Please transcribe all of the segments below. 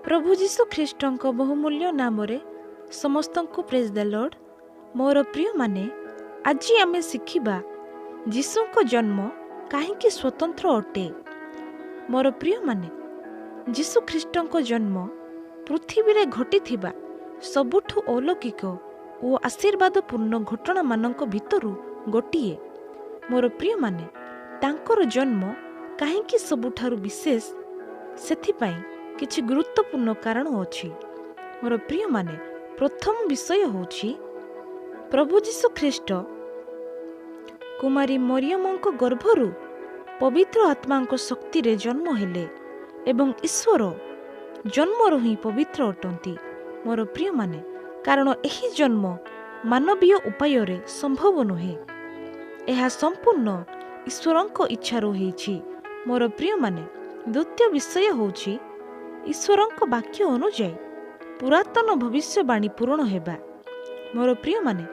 प्रभु जीशु ख्रीष्टଙ୍କ बहुमूल्य नामरे समस्तଙ୍କୁ praise the Lord. मोर प्रिय माने आज आमे शिखिबा जीशुଙ୍କ जन्म काहींकि स्वतंत्र अटे। मोर प्रिय माने जीशु ख्रीष्टଙ୍କ जन्म पृथ्वी रे घटिथिबा सबुठु अलौकिक ओ आशीर्वाद पूर्ण घटना मानक भितरु गोटिए। मोर प्रिय माने तांकर जन्म काहींकि सबुठारु विशेष सेथिपाई किछि गुरुत्वपूर्ण कारण अछि। मोर प्रिय माने प्रथम विषय होछि प्रभु जीशु ख्रीष्ट कुमारी मरियमଙ୍କ गर्भरु पवित्र आत्माଙ୍କ शक्ति जन्म हेले एवं ईश्वर जन्मरु ही पवित्र अटंती। मोर प्रिय माने कारण एही जन्म मानवीय उपाय रे संभव नुहे, एहा संपूर्ण ईश्वरଙ୍କ इच्छारु हेछि। मोर प्रिय माने द्वितीय विषय होछि ईश्वरଙ୍କ वाक्य अनुଯାୟୀ पुरातन भविष्यवाणी पूर्ण हेबा। मोर प्रिय माने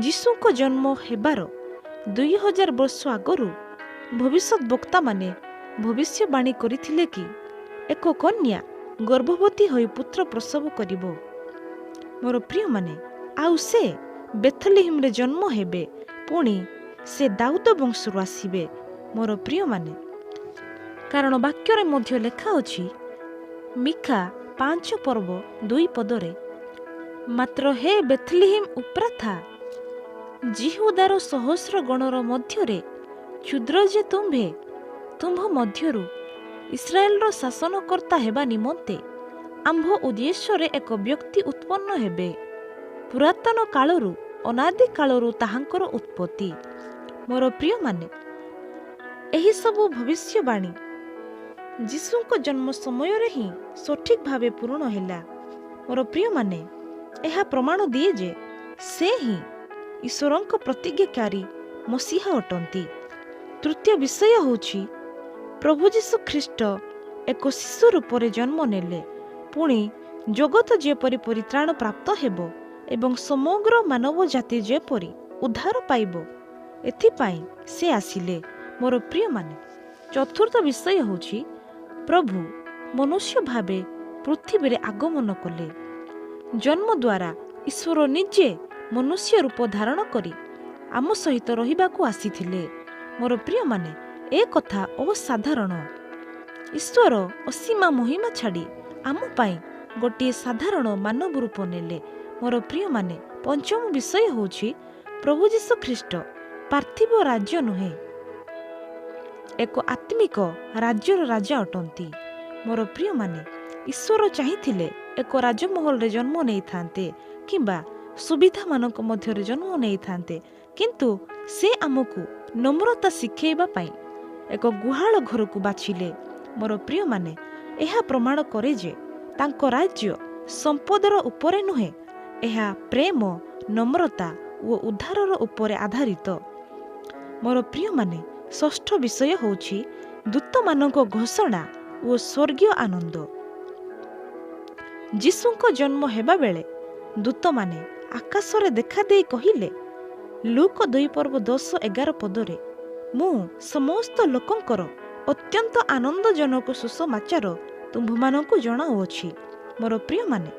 जीशुଙ୍କ जन्म हेबार 2000 वर्ष आगरु भविष्यत वक्ता माने भविष्यवाणी करिथिले कि एक कन्या गर्भवती होई पुत्र प्रसव करिबो। मोर प्रिय माने आउ से बेथलेहेम रे जन्म हेबे, पुणी से दाऊद वंशरु आसीबे। मोर प्रिय माने कारण वाक्य रे मध्य लेखा अछि मिखा 5 पर्व 2 पदरे, मात्र हे बेथलेहेम उप्राथा जिहुदार सहस्र गणर मध्यरे क्षुद्र जे तुम्भ मध्यरु इस्राएलर शासनकर्ता हेबा निमंते आंभ उद्देश्य रे एक व्यक्ति उत्पन्न हेबे। पुरातन कालरु अनादि कालरु ताहांकर उत्पत्ति। मोर प्रिय माने एही सबु भविष्यवाणी जीशुଙ୍କ जन्म समय रे ही सठिक भावे पूर्ण हैला। मोर प्रिय माने एहा प्रमाण दिए जे से ही ईश्वरଙ୍କ प्रतिज्ञाकारी मसीहा अटंती। तृतीय विषय होछि प्रभु जीशु ख्रीष्ट एक शिशु रूप रे जन्म नेले, पुणी जगत जेपरि परित्राण प्राप्त हेबो एवं समग्र मानव जाति जेपरि उद्धार पाइबो एथिपाई से आसिले। मोर प्रिय माने चतुर्थ विषय होछि प्रभु मनुष्य भावे पृथ्वी रे आगमन कले। जन्म द्वारा ईश्वर निजे मनुष्य रूप धारण करी आम सहित रहिबाकू आसीथिले। मोर प्रिय माने ए कथा असाधारण। ईश्वर असीमा महिमा छाड़ी आम पाई गोटे साधारण मानव रूप नेले। मोर प्रिय माने पंचम विषय होछि प्रभु जीशु ख्रीष्ट पार्थिव राज्य नुहे, एक आत्मिक राज्यर राजा अटंती। मोर प्रिय माने ईश्वर चाहिथिले एक राजमहल रे जन्म नहीं थांते किंबा सुविधा मानक मध्य रे जन्म नहीं थांते, किंतु से आमको नम्रता शिखेइबा पाई एक गुहाल घर को बाछिले। मोर प्रिय माने एहा प्रमाण करे जे तांको राज्य संपदर उपरे नुहे, एहा प्रेम नम्रता ओ उद्धारर उपरे आधारित। मोर प्रिय माने षष्ठ विषय होछि दूत मानक घोषणा ओ स्वर्गीय आनंद। जीशुଙ୍କ जन्म हेबा बेले दूत माने आकाश रे देखा देई कहिले लूक 2 पर्व 10-11 पदरे मु समस्त लोकंकर अत्यंत आनंदजनक सुसमाचार तुम्भमानंकु जणाउछि। मोर प्रिय माने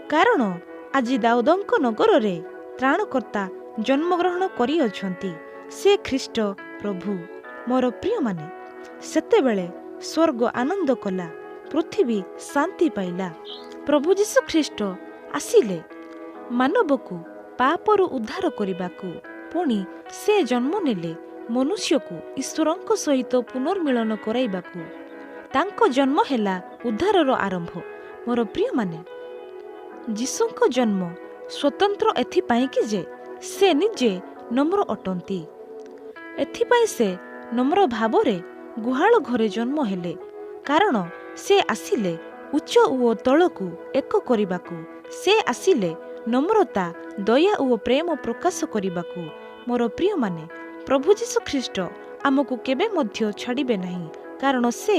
कारण आज दाऊदଙ୍କ नगर रे त्राणकर्ता जन्मग्रहण करी अछंती, से ख्रीष्ट प्रभु। मोर प्रिय माने सेते बेले स्वर्ग आनंद कला, पृथ्वी शांति पाइला। प्रभु जीशु ख्रीष्ट आसिले मानवकु पापरु उद्धार करिबाकू, पुणी से जन्म नेले मनुष्यकु ईश्वरଙ୍କ सहित पुनर्मिलन कराइबाकू। तांको जन्म हेला उद्धारर आरंभ। मोर प्रिय माने जीशुଙ୍କ जन्म स्वतंत्र एथिपाई कि जे से निजे नम्र अटंती। एथिपाई से नम्र भावरे गुहाल घरे जन्म हेले, कारण से आसिले उच्च ओ तलकू एक करिबाकू। से आसिले नम्रता दया ओ प्रेम प्रकाश करिबाकू। मोर प्रिय माने प्रभु जीशु ख्रीष्ट आमको केबे मध्य छाड़िबे नहीं, कारण से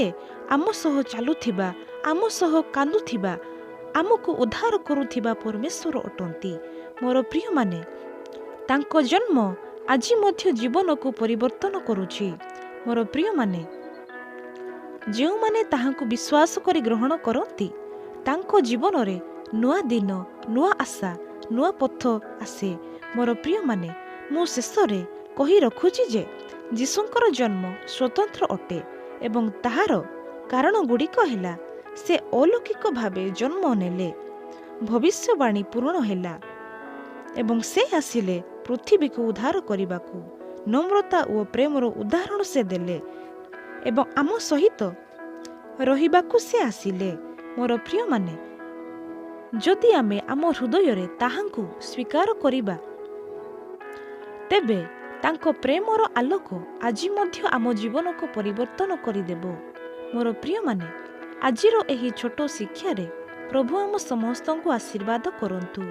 आम सह चालुथिबा, आम सह कांदुथिबा, आमको उद्धार करुथिबा परमेश्वर अटंती। मोर प्रिय माने तांको जन्म आज मध्य जीवन को परिवर्तन करुछि। मोर प्रिय माने जो माने ताहांकु विश्वास करी ग्रहण करती ତାଙ୍କ ଜୀବନରେ ନୂଆ ଦିନ, ନୂଆ ଆଶା, ନୂଆ ପଥ ଆସେ। ମୋର ପ୍ରିୟମାନେ, ମୁଁ ଶେଷରେ କହି ରଖୁଛି ଯେ ଯୀଶୁଙ୍କର ଜନ୍ମ ସ୍ୱତନ୍ତ୍ର ଅଟେ ଏବଂ ତାହାର କାରଣ ଗୁଡ଼ିକ ହେଲା ସେ ଅଲୌକିକ ଭାବେ ଜନ୍ମ ନେଲେ, ଭବିଷ୍ୟବାଣୀ ପୂରଣ ହେଲା ଏବଂ ସେ ଆସିଲେ ପୃଥିବୀକୁ ଉଦ୍ଧାର କରିବାକୁ। ନମ୍ରତା ଓ ପ୍ରେମର ଉଦାହରଣ ସେ ଦେଲେ ଏବଂ ଆମ ସହିତ ରହିବାକୁ ସେ ଆସିଲେ। ମୋର ପ୍ରିୟମାନେ, ଯଦି ଆମେ ଆମ ହୃଦୟରେ ତାହାଙ୍କୁ ସ୍ୱୀକାର କରିବା, ତେବେ ତାଙ୍କ ପ୍ରେମର ଆଲୋକ ଆଜି ମଧ୍ୟ ଆମ ଜୀବନକୁ ପରିବର୍ତ୍ତନ କରିଦେବ। ମୋର ପ୍ରିୟମାନେ, ଆଜିର ଏହି ଛୋଟ ଶିକ୍ଷାରେ ପ୍ରଭୁ ଆମ ସମସ୍ତଙ୍କୁ ଆଶୀର୍ବାଦ କରନ୍ତୁ।